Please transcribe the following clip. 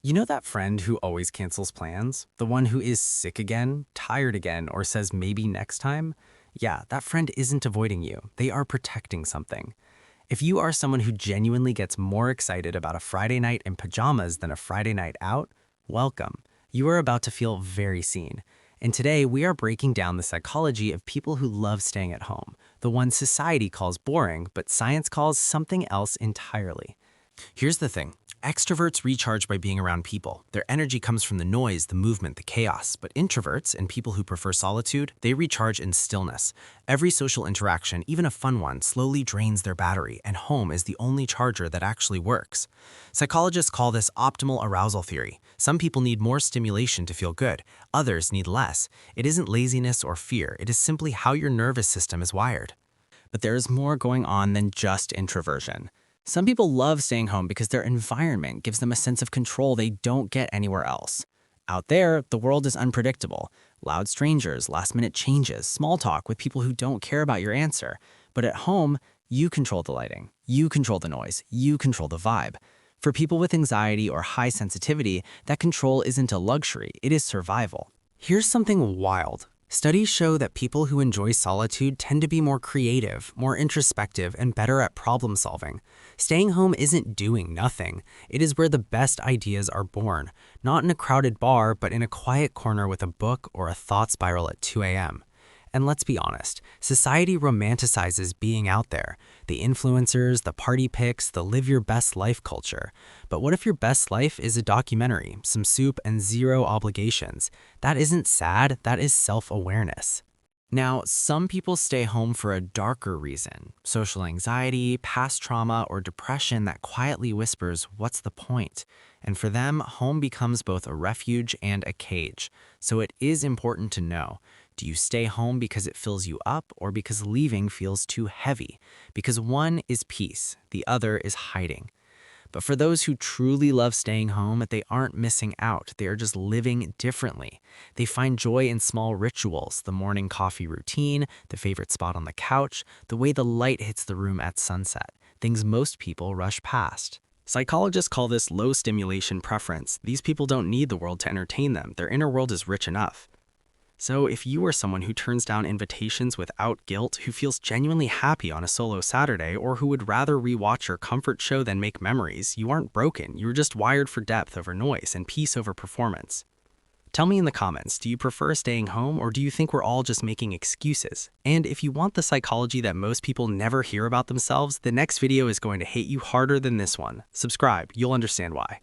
You know that friend who always cancels plans? The one who is sick again, tired again, or says maybe next time? Yeah, that friend isn't avoiding you. They are protecting something. If you are someone who genuinely gets more excited about a Friday night in pajamas than a Friday night out, welcome. You are about to feel very seen. And today we are breaking down the psychology of people who love staying at home, the one society calls boring, but science calls something else entirely. Here's the thing. Extroverts recharge by being around people. Their energy comes from the noise, the movement, the chaos. But introverts and people who prefer solitude, they recharge in stillness. Every social interaction, even a fun one, slowly drains their battery, and home is the only charger that actually works. Psychologists call this optimal arousal theory. Some people need more stimulation to feel good. Others need less. It isn't laziness or fear. It is simply how your nervous system is wired. But there is more going on than just introversion. Some people love staying home because their environment gives them a sense of control they don't get anywhere else. Out there, the world is unpredictable. Loud strangers, last-minute changes, small talk with people who don't care about your answer. But at home, you control the lighting, you control the noise, you control the vibe. For people with anxiety or high sensitivity, that control isn't a luxury, it is survival. Here's something wild. Studies show that people who enjoy solitude tend to be more creative, more introspective, and better at problem solving. Staying home isn't doing nothing. It is where the best ideas are born, not in a crowded bar, but in a quiet corner with a book or a thought spiral at 2 a.m. And let's be honest, society romanticizes being out there. The influencers, the party pics, the live your best life culture. But what if your best life is a documentary, some soup, and zero obligations? That isn't sad, that is self-awareness. Now, some people stay home for a darker reason, social anxiety, past trauma, or depression that quietly whispers, what's the point? And for them, home becomes both a refuge and a cage. So it is important to know, do you stay home because it fills you up or because leaving feels too heavy? Because one is peace, the other is hiding. But for those who truly love staying home, they aren't missing out. They are just living differently. They find joy in small rituals, the morning coffee routine, the favorite spot on the couch, the way the light hits the room at sunset, things most people rush past. Psychologists call this low stimulation preference. These people don't need the world to entertain them. Their inner world is rich enough. So if you are someone who turns down invitations without guilt, who feels genuinely happy on a solo Saturday, or who would rather rewatch your comfort show than make memories, you aren't broken. You're just wired for depth over noise and peace over performance. Tell me in the comments, do you prefer staying home or do you think we're all just making excuses? And if you want the psychology that most people never hear about themselves, the next video is going to hit you harder than this one. Subscribe, you'll understand why.